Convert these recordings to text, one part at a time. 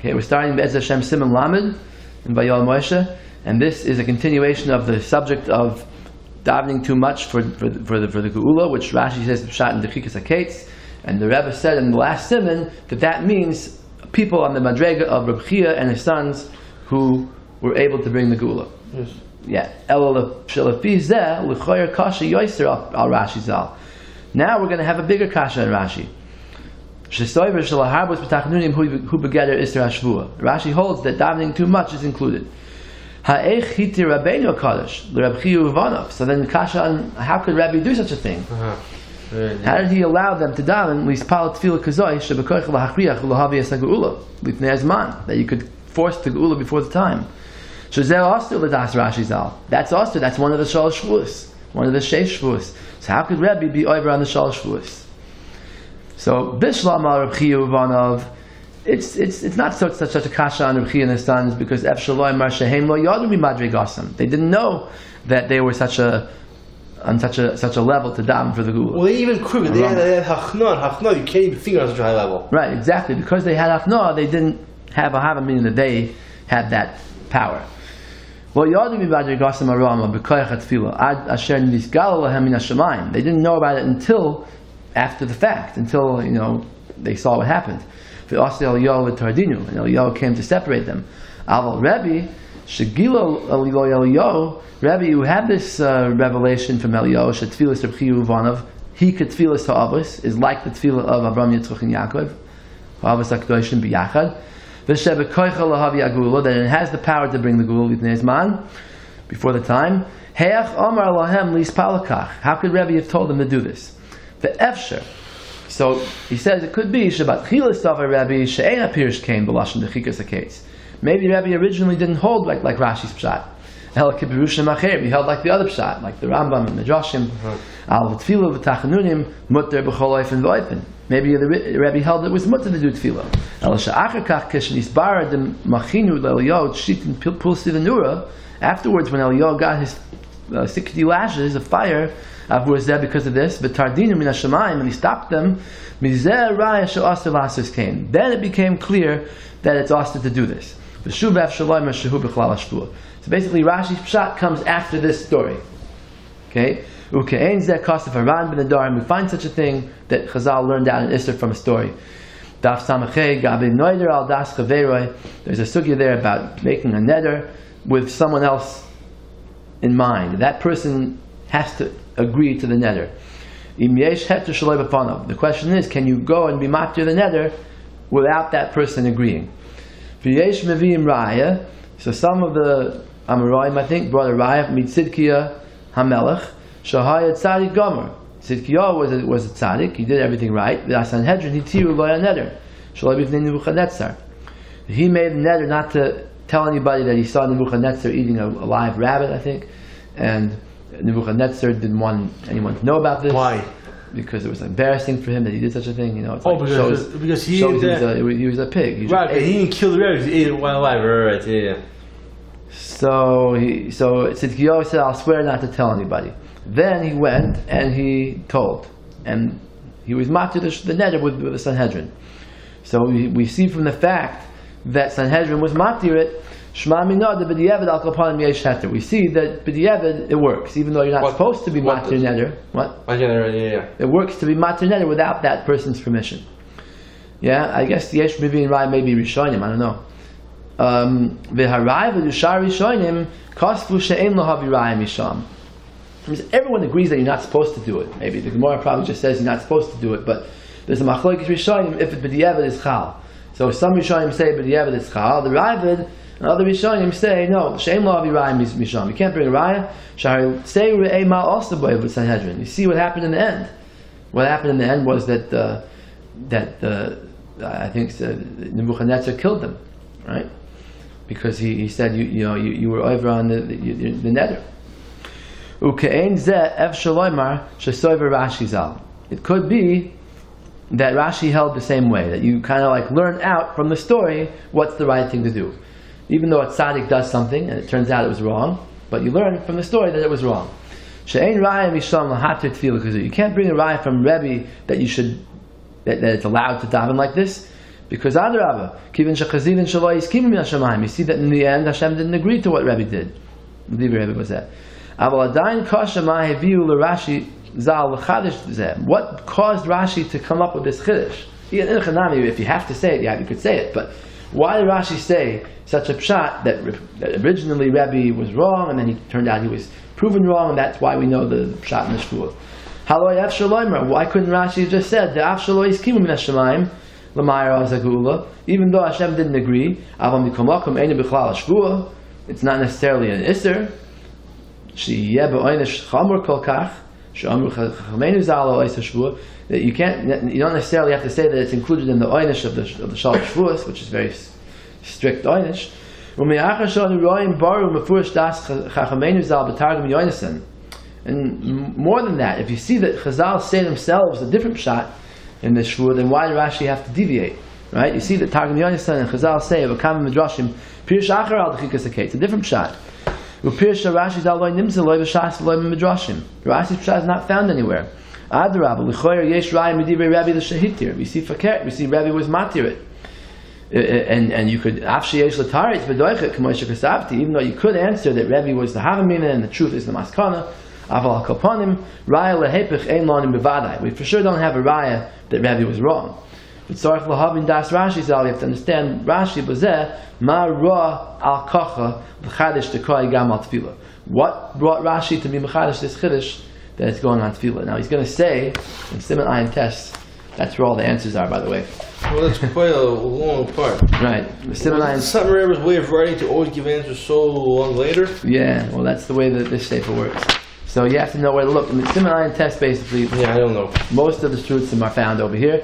Okay, we're starting Be'ez Hashem Siman Lamed in Vayoel Moshe, and this is a continuation of the subject of davening too much for the Geula, which Rashi says Pshat in the Chikas HaKetz, and the Rebbe said in the last Siman that means people on the Madrega of Rabbi Chia and his sons who were able to bring the Geula. Yes. Yeah. Now we're going to have a bigger kasha in Rashi. Rashi holds that davening too much is included. So then the kasha on how could Rabbi do such a thing? How did he allow them to daven that you could force the geula before the time? That's also that's one of the Shalosh Shevuos, one of the Shevuos. So how could Rabbi be over on the Shalosh Shevuos? So Bishlam al Rabbi Uvanav, it's not such a kasha on Rabbi and his sons because Efshaloi Mar Shehem Lo Yadu Madrigasam. They didn't know that they were on such a level to daven for the geula. Well, they even could. They had hachna. You can't even think on such a high level. Right, exactly. Because they had hachna, they didn't have a hava, meaning that they had that power. They didn't know about it until after the fact, until they saw what happened. And Eliyahu came to separate them. Rabbi, who had this revelation from Eliyahu, he could tefillas ha'avos, is like the tefillah of Abraham, Yitzchak, and Yaakov, ha'avos ha'kedoshim b'yachad. That it has the power to bring the Geula before the time. How could Rabbi have told them to do this? The Efsher. So he says it could be maybe Rabbi originally didn't hold like Rashi's pshat. He held like the other pshat, like the Rambam and the Joshim. Maybe the Rabbi held it was mutter to do tefillah. Afterwards, when Eliyahu got his 60 lashes of fire, because of this, and he stopped them, then it became clear that it's asked to do this. So basically, Rashi's pshat comes after this story. Okay? We find such a thing that Chazal learned out in Isser from a story. There's a sugya there about making a neder with someone else in mind. That person has to agree to the neder. The question is, can you go and be matir the neder without that person agreeing? So some of the Amoraim, I think, brought a raya from Tzidkiya HaMelech, Shahaya Tzadik Gomer. Tzidkiyahu was a tzaddik, he did everything right. The Sanhedrin, he tiru lo neder. Shalai b'fnei Nebuchadnezzar. He made a neder not to tell anybody that he saw Nebuchadnezzar eating a live rabbit, I think. And Nebuchadnezzar didn't want anyone to know about this. Why? Because it was embarrassing for him that he did such a thing. It's because he was a pig. Right, but he didn't kill the rabbit, he ate it while alive. Right, yeah. So Tzidkiyahu said, I'll swear not to tell anybody. Then he went and he told. And he was matir the neder with the Sanhedrin. So we see from the fact that Sanhedrin was matir it, Shema minod the b'diavad al kapanim yesh heter. We see that b'diavad it works, even though you're not supposed to be matir neder. What? Yeah. It works to be matir neder without that person's permission. Yeah, I guess the yesh mivi and rai may be rishonim. I don't know. V'harai v'dushar rishonim kosfu she'en lo havirayim misham. Everyone agrees that you're not supposed to do it. Maybe the Gemara probably just says you're not supposed to do it, but there's a machlokes rishonim if it b'diavad is chal. So some rishonim say b'diavad is chal. The Ravid and other rishonim say no. She'en lo havirayim misham. You can't bring a raya. Shari say re'ei mal also boy with Sanhedrin. You see what happened in the end. What happened in the end was that I think Nebuchadnezzar killed them, right? Because he said you were over on the neder. It could be that Rashi held the same way, that you kind of like learn out from the story what's the right thing to do. Even though a tzaddik does something and it turns out it was wrong, but you learn from the story that it was wrong. You can't bring a raya from Rebbe that it's allowed to daven like this. Because Adrabah, Kivin Shechazilin Shalai Iskimu Min HaShamayim. You see that in the end, Hashem didn't agree to what Rabbi did. Rabbi was that. Aval Adayin Kasha Ma Heviu LeRashi Zal L'Chadish Zeh. What caused Rashi to come up with this Chiddush? If you have to say it, yeah, you could say it. But why did Rashi say such a pshat that originally Rabbi was wrong, and then he turned out he was proven wrong, and that's why we know the pshat in the Shevuos? Why couldn't Rashi have just said the Afshaloi Iskimu Min HaShamayim L'Mayra Zagula? Even though Hashem didn't agree, it's not necessarily an Isser. That you don't necessarily have to say that it's included in the oynish of the Shalosh Shevuos, which is very strict oynish. And more than that, if you see that Chazal say themselves a different pshat in this Shevuah, then why did Rashi have to deviate? Right? You see that Targum Yonasan and Chazal say V'kam Midrashim Pirush Achar Al D'chikas HaKetz. It's a different pshat. U'Pirush Rashi's Al Loi Nimsa Loi V'Shas Loi Midrashim. Rashi's pshat is not found anywhere. Adrabah L'choyer Yesh Raya Medivrei Rabbi L'Shehitir. We see Fakir. We see Rabbi was matir it. And you could Afshi Yesh L'Taritz V'Doichet K'moisha Kasavti. Even though you could answer that Rabbi was the Havamina and the truth is the Maskana. Aval HaKoponim Raya L'Hepech Ein Lonim B'Vadai. We for sure don't have a Raya that Rabbi was wrong. But Tzarech L'Havin Das Rashi Zal, you have to understand Rashi B'Zeh Ma Ra Al Kocha L'Chadish T'Koi Gam Al Tefillah. What brought Rashi to be M'Chadish this Chiddush that it's going on Tefillah? Now he's going to say in Siman Ayin Test, that's where all the answers are, by the way. Well, that's quite a long part. Right. Siman Ayin. Some Rebbe's way of writing to always give answers so long later. Yeah, well that's the way that this Sefer works. So you have to know where to look. In the Siman Ayin Test, basically, yeah, I don't know. Most of the truths are found over here.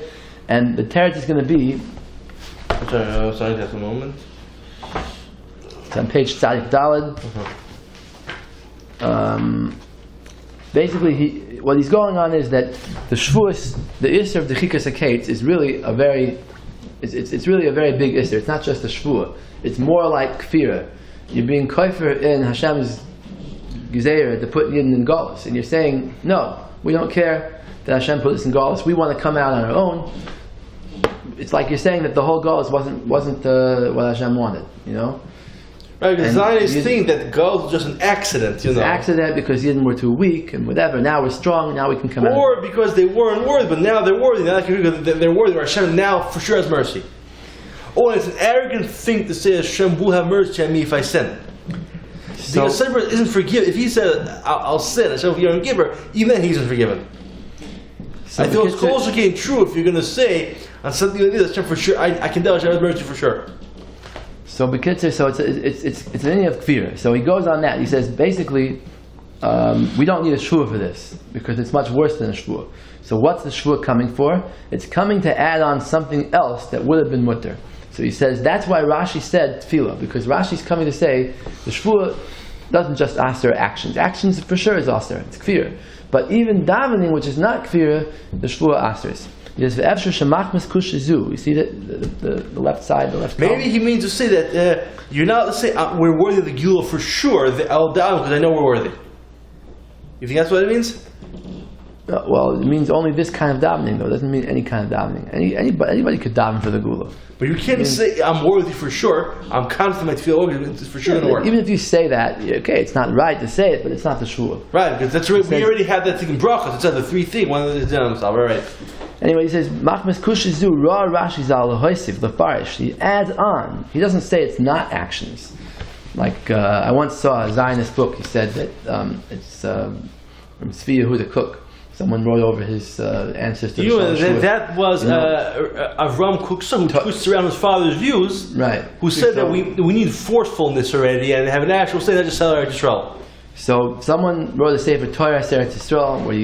And the teretz is going to be. Sorry, just a moment. It's on page Tzadik Daled. Basically, what he's going on is that the Shevuos, the Isser of the D'chikas HaKetz, is really a very. It's really a very big Isser. It's not just a Shevuah. It's more like Kfira. You're being kofer in Hashem's Gezeirah to put Yidden in Galus, and you're saying, no, we don't care that Hashem put us in Galus. We want to come out on our own. It's like you're saying that the whole Galus wasn't what Hashem wanted, you know. Right, because Zionists think that Galus was just an accident, you know. It's an accident because Yidden were too weak and whatever. Now we're strong. Now we can come out. Or because they weren't worthy, but now they're worthy. Now they're worthy. Hashem now for sure has mercy. Or it's an arrogant thing to say Hashem will have mercy on me if I sin. So, because Sefer isn't forgiven. If he said, I'll sin, Hashem will be a giver, even then he isn't forgiven. So I feel it's closer getting true if you're going to say, on something like this, Hashem for sure, I can tell Hashem has mercy for sure. So Bekitzer, so it's an idea of Kfir. So he goes on that. He says, basically, we don't need a Shevuah for this, because it's much worse than a Shevuah. So what's the Shevuah coming for? It's coming to add on something else that would have been mutter. So he says, that's why Rashi said Tefillah, because Rashi's coming to say, the Shevuah doesn't just aser actions. Actions for sure is aser, it's kfir. But even davening, which is not kfir, the Shevuah asers. You see that the left side, the left column? Maybe he means to say that you're not, let's say, we're worthy of the Geulah for sure, I'll daven because I know we're worthy. You think that's what it means? Well, it means only this kind of davening, though. It doesn't mean any kind of davening. Anybody could daven for the Geulah. But you can't say, I'm worthy for sure, I'm confident my tefillah it's for sure going to work. Even if you say that, okay, it's not right to say it, but it's not the Shevuah. Right, because that's right. We already have that thing in brachas. It says the three things, one of the is all right. Anyway, he says, Machmas Kushizu Ra Rashi Zal L'Hoisiv L'Farish. He adds on. He doesn't say it's not actions. Like, I once saw a Zionist book, he said that it's from Yirmiyahu the cook. Someone wrote over his ancestor. That was Avram Cook's son, who twists around his father's views. Right. Who said that we need forcefully already and have an actual say that just sell Eretz Yisrael. So someone wrote a Sefer Torah Eretz Yisrael where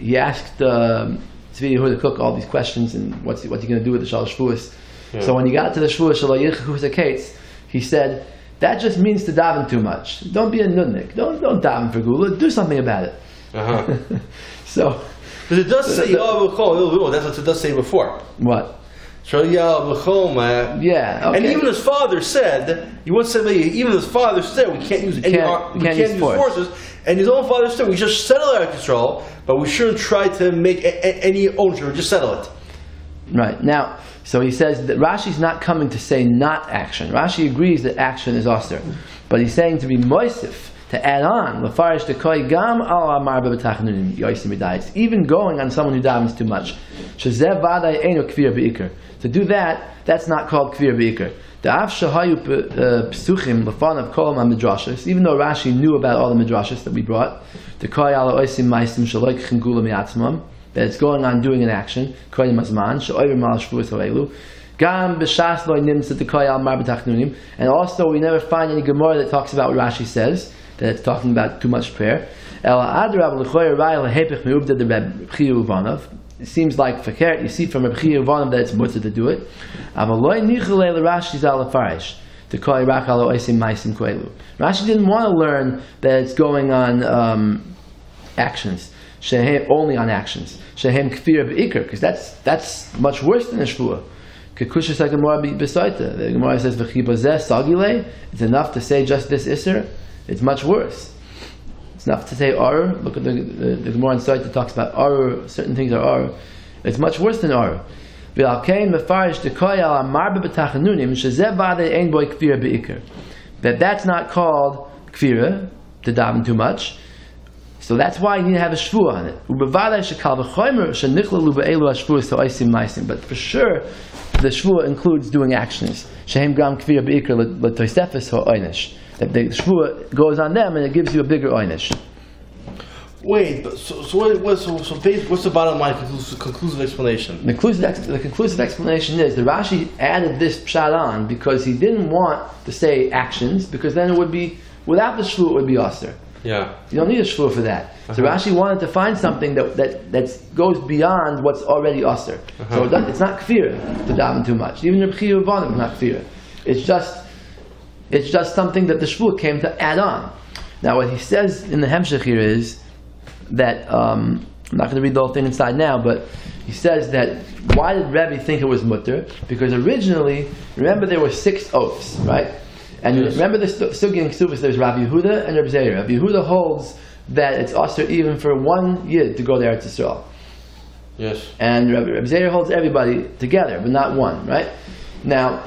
he asked Yirmiyahu the cook all these questions and what's he going to do with the Shalosh Shevuos. Yeah. So when he got to the Shevuos Shelo Yichchu Zaketz, he said that just means to daven too much. Don't be a nudnik. Don't daven for Geulah. Do something about it. So, but it does say that's what it does say before. What? Yeah, okay. And even his father said, you once said, even his father said we can't use use forces, and his own father said we just settle Eretz Yisrael, but we shouldn't try to make any ownership, just settle it. Right. Now, So he says that Rashi's not coming to say not action. Rashi agrees that action is aser, but he's saying to be moisif, to add on, l'farish dekoi gam al amar b'b'tachnunim yosim b'dayis, even going on someone who davens too much. Shezev vaday eno kvir beikar. To do that, that's not called kvir beikar. Da'af shahayu psuchim l'fanav kol midrashos. Even though Rashi knew about all the midrashos that we brought, dekoi ala oisim maisim shaloik chingula miatzmam, that it's going on doing an action, koyim mazman she'oivim mal shvuos ha'elu. Gam b'shas lo nimtzat dekoi al mar b'tachnunim. And also, we never find any Gemara that talks about what Rashi says, that it's talking about too much prayer. It seems like you see from Rabbi Uvanav that it's mutter to do it. Rashi didn't want to learn that it's going on actions, only on actions, because that's much worse than a shvuah. The Gemara says, it's enough to say just this isser. It's much worse. It's enough to say ar. Look at the Gemara inside that talks about ar. Certain things are ar. It's much worse than ar. That that's not called kfira, to daven too much. So that's why you need to have a shvuah on it. But for sure, the shvuah includes doing actions. That the shvuah goes on them and it gives you a bigger oynish. Wait, what's the bottom line conclusive explanation? The conclusive explanation is that Rashi added this pshat on because he didn't want to say actions, because then it would be, without the shvuah it would be aser. Yeah. You don't need a shvuah for that. So Rashi wanted to find something that goes beyond what's already aser. So it's not kfir to daven too much. Even Rabbi Uvanav is not kfir. It's just something that the shvuah came to add on. Now, what he says in the Hemshech here is that I'm not going to read the whole thing inside now, but he says that why did Rabbi think it was mutter? Because originally, remember, there were 6 oaths, right? And remember the Sugi and Ksubas, there's Rabbi Yehuda and Rabbi Zeir. Rabbi Yehuda holds that it's aser even for one yid to go to Eretz Yisrael. Yes. And Rabbi Zeir holds everybody together, but not one, right? Now,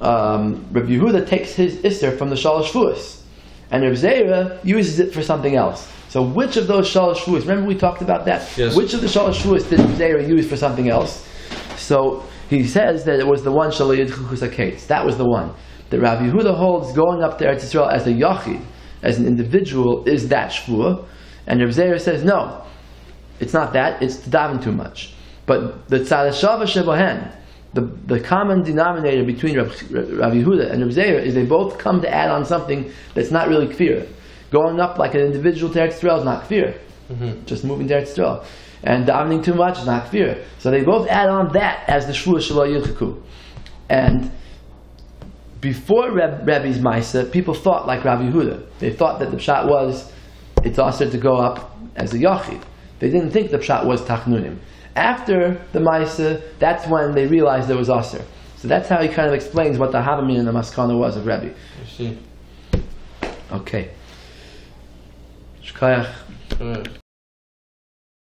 Rabbi Yehuda takes his isser from the Shalosh Shevuos, and Rabbi Zeir uses it for something else. So which of those Shalosh Shevuos, remember we talked about that? Yes. Which of the Shalosh Shevuos did Rabbi Zeir use for something else? So he says that it was the one Shalo Yidchu Chusaketz. That was the one. That Rabbi Yehuda holds going up to Eretz Yisrael as a yachid, as an individual, is that shvuah. And Rabbi Zeir says, no, it's not that, it's to daven too much. But the tzadashava shebohen, the common denominator between Rabbi Yehuda and Rabbi Zeir is they both come to add on something that's not really kfir. Going up like an individual to Eretz Yisrael is not kfir. Just moving to Eretz Yisrael. And davening too much is not kfir. So they both add on that as the shvuah shelo yilchiku. And before Rabbi's Maisa, people thought like Rabbi Yehuda. They thought that the pshat was, it's aser to go up as a yachid. They didn't think the pshat was tachnunim. After the Maisa, that's when they realized there was aser. So that's how he kind of explains what the Havamin and the Maskana was of Rabbi. I see. Okay. Shkayach.